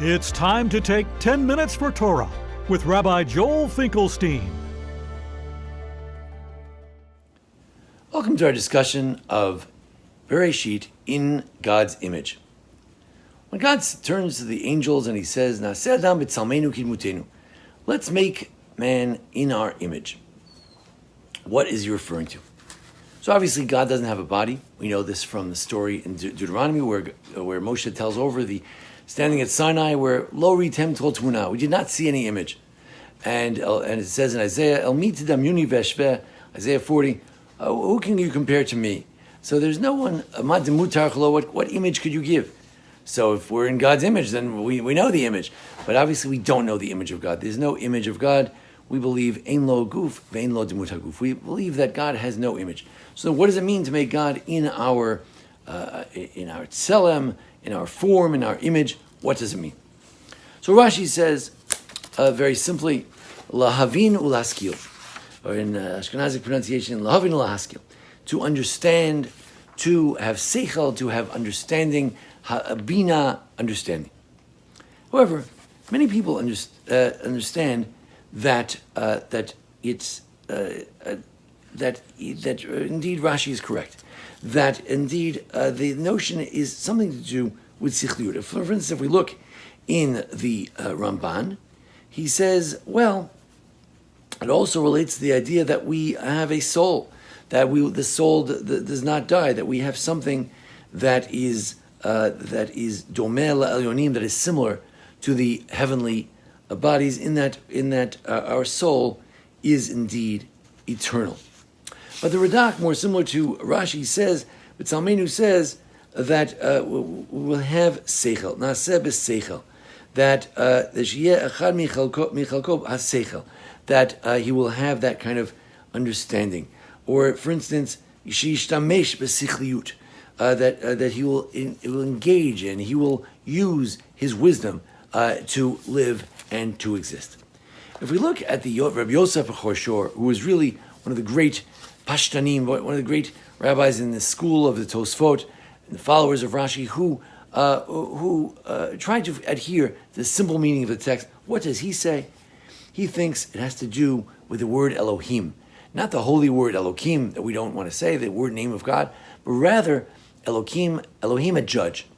It's time to take 10 minutes for Torah with Rabbi Joel Finkelstein. Welcome to our discussion of Bereshit in God's image. When God turns to the angels and he says, "Na'aseh adam b'tzalmeinu kidmutenu," let's make man in our image. What is he referring to? So obviously God doesn't have a body. We know this from the story in Deuteronomy where Moshe tells over the standing at Sinai where lo ritem tol tmuna. We did not see any image. And it says in Isaiah, El mit damyuni veshveh, Isaiah 40, who can you compare to me? So there's no one, what image could you give? So if we're in God's image, then we know the image. But obviously we don't know the image of God. There's no image of God. We believe ein lo guf, vein lo demut haguf. We believe that God has no image. So what does it mean to make God in our tselem, in our form, in our image? What does it mean? So Rashi says very simply, lahavin ulaskil, or in Ashkenazic pronunciation, lahavin ulaskil, to understand, to have seichel, to have understanding, bina, understanding. However, many people understand that indeed Rashi is correct. That indeed the notion is something to do with sichliut. For instance, if we look in the Ramban, he says, well, it also relates to the idea that we have a soul, that the soul does not die, that we have something that is domeh la'elyonim, that is similar to the heavenly bodies, in that our soul is indeed eternal. But the Radak, more similar to Rashi, says, but Tzalmeinu says that we will have seichel, na'aseh b'seichel, that sheyeh echad michalko ha-seichel, that he will have that kind of understanding. Or, for instance, sheyishtamesh b'sichliut, that he will engage and he will use his wisdom to live and to exist. If we look at the Rabbi Yosef Chorshor, who was really one of the great pashtanim, one of the great rabbis in the school of the Tosfot, and the followers of Rashi, who tried to adhere to the simple meaning of the text, what does he say? He thinks it has to do with the word Elohim, not the holy word Elohim that we don't want to say, the word name of God, but rather Elohim, a judge,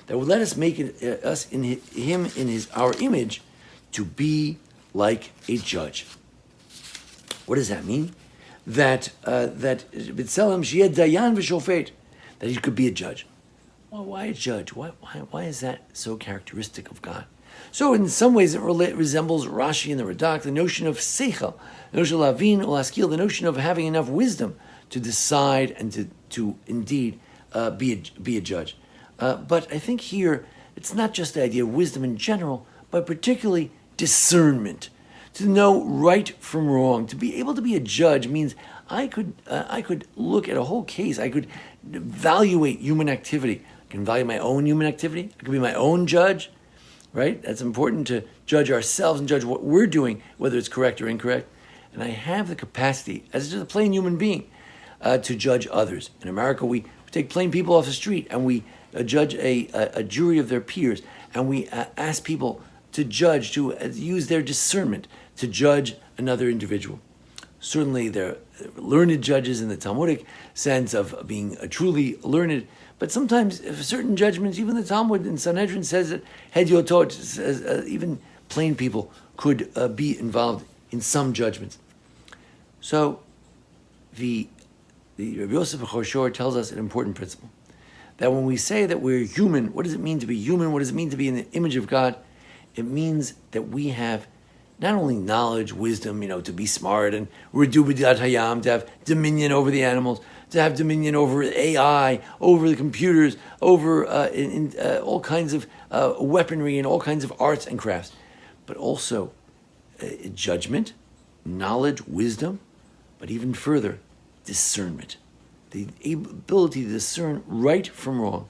that would let us make us in him in our image to be like a judge. What does that mean? That b'tselem sheyeh dayan v'shofet, that he could be a judge. Well, why a judge? Why is that so characteristic of God? So in some ways it resembles Rashi and the Radak, the notion of seichel, the notion of lavin ulaskil, the notion of having enough wisdom to decide and to indeed be a judge. But I think here it's not just the idea of wisdom in general, but particularly discernment, to know right from wrong. To be able to be a judge means I could look at a whole case. I could evaluate human activity. I can evaluate my own human activity. I could be my own judge, right? That's important, to judge ourselves and judge what we're doing, whether it's correct or incorrect. And I have the capacity, as just a plain human being, to judge others. In America, we take plain people off the street and we judge a jury of their peers, and we ask people to judge, to use their discernment to judge another individual. Certainly there are learned judges in the Talmudic sense of being truly learned, but sometimes if certain judgments, even the Talmud in Sanhedrin says that hedyotot, says even plain people could be involved in some judgments. So the Rabbi Yosef Chorshor tells us an important principle, that when we say that we're human, what does it mean to be human? What does it mean to be in the image of God? It means that we have not only knowledge, wisdom, to be smart, and redu b'dat hayam, to have dominion over the animals, to have dominion over AI, over the computers, over all kinds of weaponry and all kinds of arts and crafts, but also judgment, knowledge, wisdom, but even further, discernment, the ability to discern right from wrong.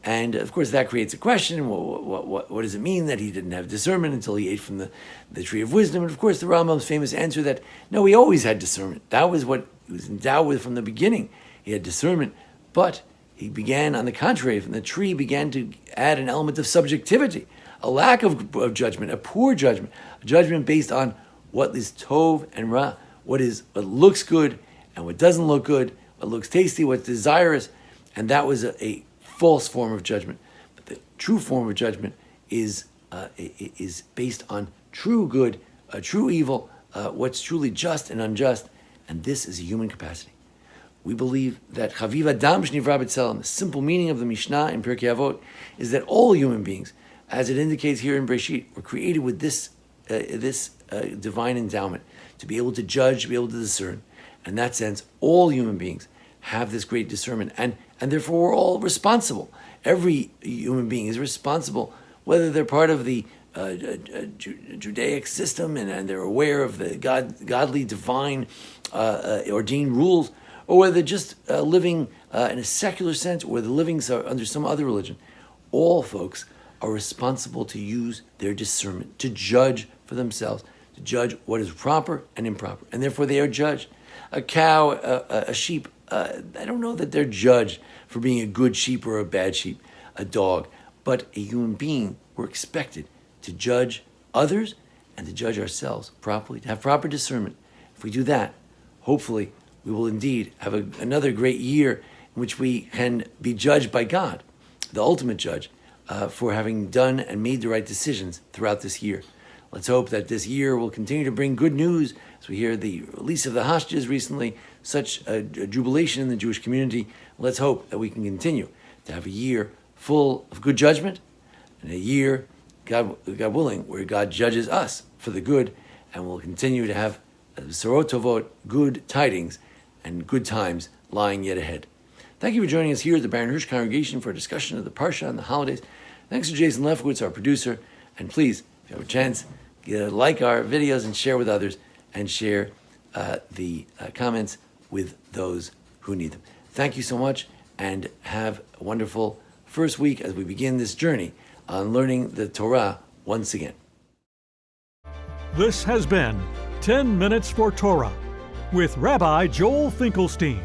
And of course that creates a question, what does it mean that he didn't have discernment until he ate from the tree of wisdom? And of course the Rambam's famous answer that, no, he always had discernment. That was what he was endowed with from the beginning. He had discernment, but he began, on the contrary, from the tree began to add an element of subjectivity, a lack of judgment, a poor judgment, a judgment based on what is tov and ra, what looks good and what doesn't look good, what looks tasty, what's desirous, and that was a false form of judgment. But the true form of judgment is based on true good, true evil, what's truly just and unjust, and this is a human capacity. We believe that Chaviv Adam Shnivra B'Tselem, the simple meaning of the Mishnah in Pirkei Avot, is that all human beings, as it indicates here in Bereshit, were created with this divine endowment to be able to judge, to be able to discern. In that sense, all human beings have this great discernment, and therefore we're all responsible. Every human being is responsible, whether they're part of the Judaic system and they're aware of the godly, divine, ordained rules, or whether they're just living in a secular sense, or they're living under some other religion. All folks are responsible to use their discernment, to judge for themselves, to judge what is proper and improper. And therefore they are judged. A cow, a sheep, I don't know that they're judged for being a good sheep or a bad sheep, a dog. But a human being, we're expected to judge others and to judge ourselves properly, to have proper discernment. If we do that, hopefully we will indeed have another great year in which we can be judged by God, the ultimate judge, for having done and made the right decisions throughout this year. Let's hope that this year will continue to bring good news as we hear the release of the hostages recently, such a jubilation in the Jewish community. Let's hope that we can continue to have a year full of good judgment and a year, God willing, where God judges us for the good, and we'll continue to have Sorot Tovot, good tidings, and good times lying yet ahead. Thank you for joining us here at the Baron Hirsch Congregation for a discussion of the parsha and the holidays. Thanks to Jason Lefkowitz, our producer, and please, if you have a chance, like our videos and share with others, and share the comments with those who need them. Thank you so much, and have a wonderful first week as we begin this journey on learning the Torah once again. This has been 10 Minutes for Torah with Rabbi Joel Finkelstein.